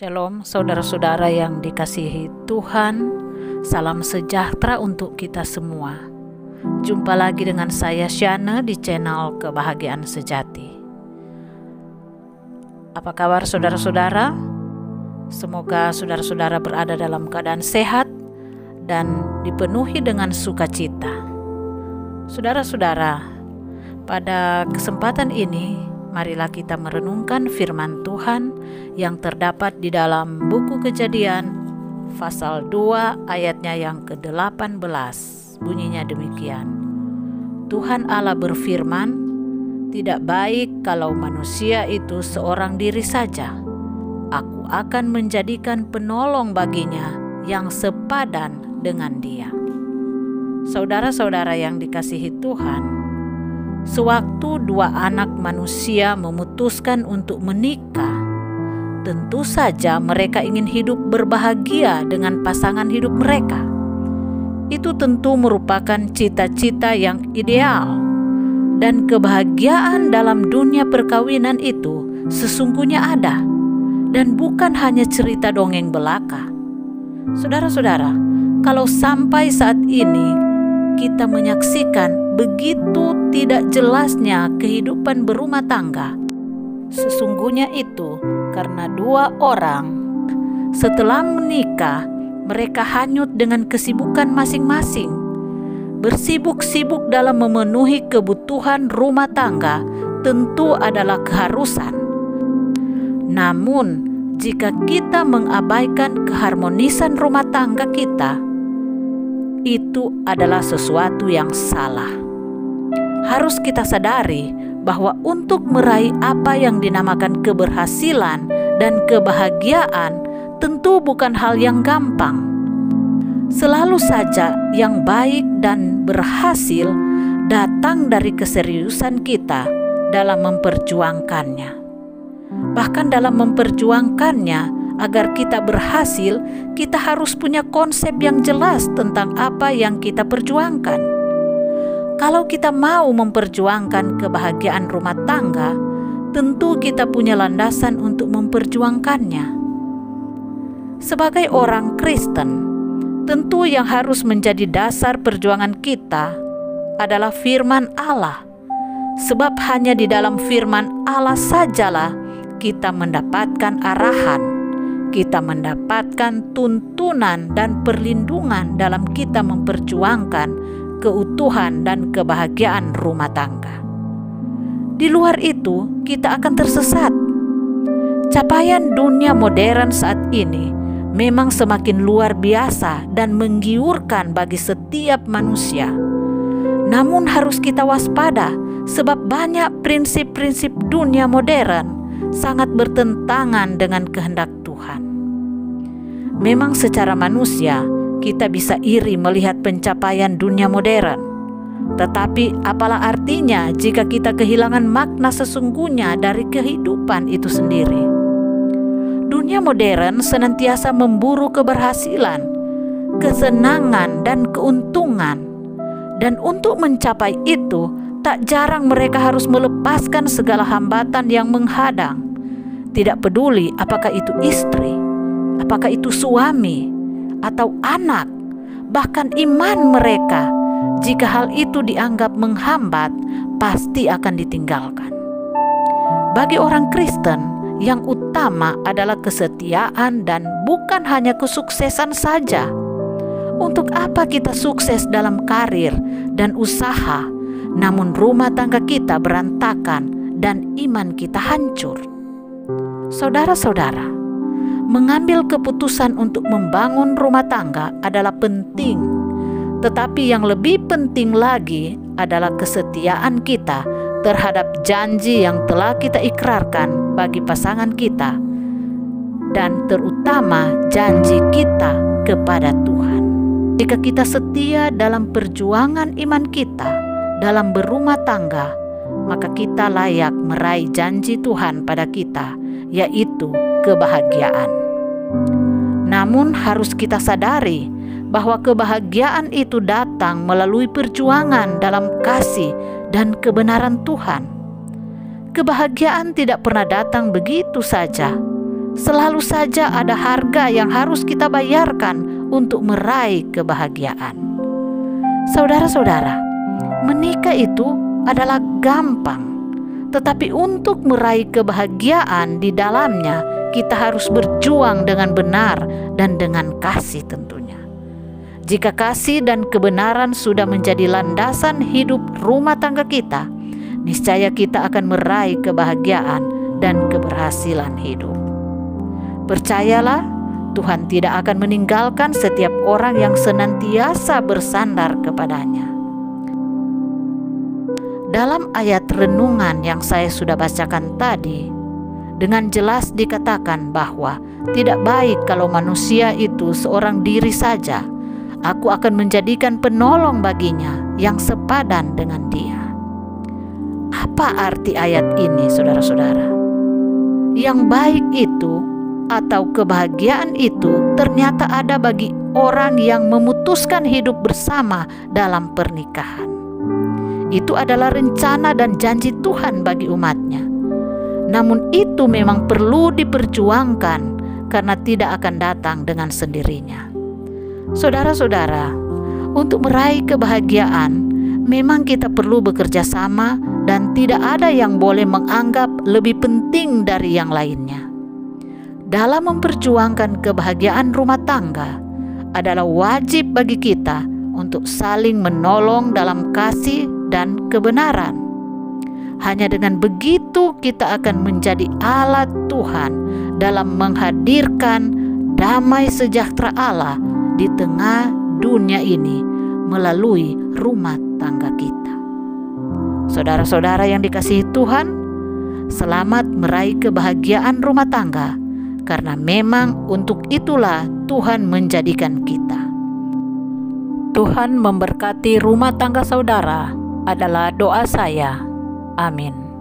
Shalom saudara-saudara yang dikasihi Tuhan, salam sejahtera untuk kita semua. Jumpa lagi dengan saya Shana di channel Kebahagiaan Sejati. Apa kabar saudara-saudara? Semoga saudara-saudara berada dalam keadaan sehat dan dipenuhi dengan sukacita. Saudara-saudara, pada kesempatan ini marilah kita merenungkan firman Tuhan yang terdapat di dalam buku Kejadian pasal 2 ayatnya yang ke-18. Bunyinya demikian. Tuhan Allah berfirman, "Tidak baik kalau manusia itu seorang diri saja. Aku akan menjadikan penolong baginya yang sepadan dengan dia." Saudara-saudara yang dikasihi Tuhan, sewaktu dua anak manusia memutuskan untuk menikah, tentu saja mereka ingin hidup berbahagia dengan pasangan hidup mereka. Itu tentu merupakan cita-cita yang ideal, dan kebahagiaan dalam dunia perkawinan itu sesungguhnya ada, dan bukan hanya cerita dongeng belaka. Saudara-saudara, kalau sampai saat ini kita menyaksikan begitu tidak jelasnya kehidupan berumah tangga, sesungguhnya itu karena dua orang setelah menikah mereka hanyut dengan kesibukan masing-masing. Bersibuk-sibuk dalam memenuhi kebutuhan rumah tangga tentu adalah keharusan. Namun jika kita mengabaikan keharmonisan rumah tangga kita, itu adalah sesuatu yang salah. Harus kita sadari bahwa untuk meraih apa yang dinamakan keberhasilan dan kebahagiaan tentu bukan hal yang gampang. Selalu saja yang baik dan berhasil datang dari keseriusan kita dalam memperjuangkannya. Bahkan dalam memperjuangkannya, agar kita berhasil, kita harus punya konsep yang jelas tentang apa yang kita perjuangkan. Kalau kita mau memperjuangkan kebahagiaan rumah tangga, tentu kita punya landasan untuk memperjuangkannya. Sebagai orang Kristen, tentu yang harus menjadi dasar perjuangan kita adalah firman Allah. Sebab hanya di dalam firman Allah sajalah kita mendapatkan arahan, kita mendapatkan tuntunan dan perlindungan dalam kita memperjuangkan keutuhan dan kebahagiaan rumah tangga. Di luar itu, kita akan tersesat. Capaian dunia modern saat ini memang semakin luar biasa dan menggiurkan bagi setiap manusia. Namun harus kita waspada, sebab banyak prinsip-prinsip dunia modern sangat bertentangan dengan kehendak Tuhan. Memang secara manusia kita bisa iri melihat pencapaian dunia modern. Tetapi apalah artinya jika kita kehilangan makna sesungguhnya dari kehidupan itu sendiri? Dunia modern senantiasa memburu keberhasilan, kesenangan dan keuntungan. Dan untuk mencapai itu, tak jarang mereka harus melepaskan segala hambatan yang menghadang. Tidak peduli apakah itu istri, apakah itu suami, atau anak, bahkan iman mereka. Jika hal itu dianggap menghambat, pasti akan ditinggalkan. Bagi orang Kristen, yang utama adalah kesetiaan dan bukan hanya kesuksesan saja. Untuk apa kita sukses dalam karir dan usaha, namun rumah tangga kita berantakan dan iman kita hancur? Saudara-saudara, mengambil keputusan untuk membangun rumah tangga adalah penting, tetapi yang lebih penting lagi adalah kesetiaan kita terhadap janji yang telah kita ikrarkan bagi pasangan kita, dan terutama janji kita kepada Tuhan. Jika kita setia dalam perjuangan iman kita dalam berumah tangga, maka kita layak meraih janji Tuhan pada kita, yaitu kebahagiaan. Namun harus kita sadari bahwa kebahagiaan itu datang melalui perjuangan dalam kasih dan kebenaran Tuhan. Kebahagiaan tidak pernah datang begitu saja, Selalu saja ada harga yang harus kita bayarkan untuk meraih kebahagiaan. Saudara-saudara, menikah itu adalah gampang, tetapi untuk meraih kebahagiaan di dalamnya, kita harus berjuang dengan benar dan dengan kasih tentunya. Jika kasih dan kebenaran sudah menjadi landasan hidup rumah tangga kita, niscaya kita akan meraih kebahagiaan dan keberhasilan hidup. Percayalah, Tuhan tidak akan meninggalkan setiap orang yang senantiasa bersandar kepadanya. Dalam ayat renungan yang saya sudah bacakan tadi, dengan jelas dikatakan bahwa tidak baik kalau manusia itu seorang diri saja. Aku akan menjadikan penolong baginya yang sepadan dengan dia. Apa arti ayat ini, saudara-saudara? Yang baik itu atau kebahagiaan itu ternyata ada bagi orang yang memutuskan hidup bersama dalam pernikahan. Itu adalah rencana dan janji Tuhan bagi umatnya. Namun itu memang perlu diperjuangkan karena tidak akan datang dengan sendirinya. Saudara-saudara, untuk meraih kebahagiaan memang kita perlu bekerja sama dan tidak ada yang boleh menganggap lebih penting dari yang lainnya. Dalam memperjuangkan kebahagiaan rumah tangga adalah wajib bagi kita untuk saling menolong dalam kasih dan kebenaran. Hanya dengan begitu kita akan menjadi alat Tuhan dalam menghadirkan damai sejahtera Allah di tengah dunia ini melalui rumah tangga kita. Saudara-saudara yang dikasihi Tuhan, selamat meraih kebahagiaan rumah tangga, karena memang untuk itulah Tuhan menjadikan kita. Tuhan memberkati rumah tangga saudara adalah doa saya. Amin.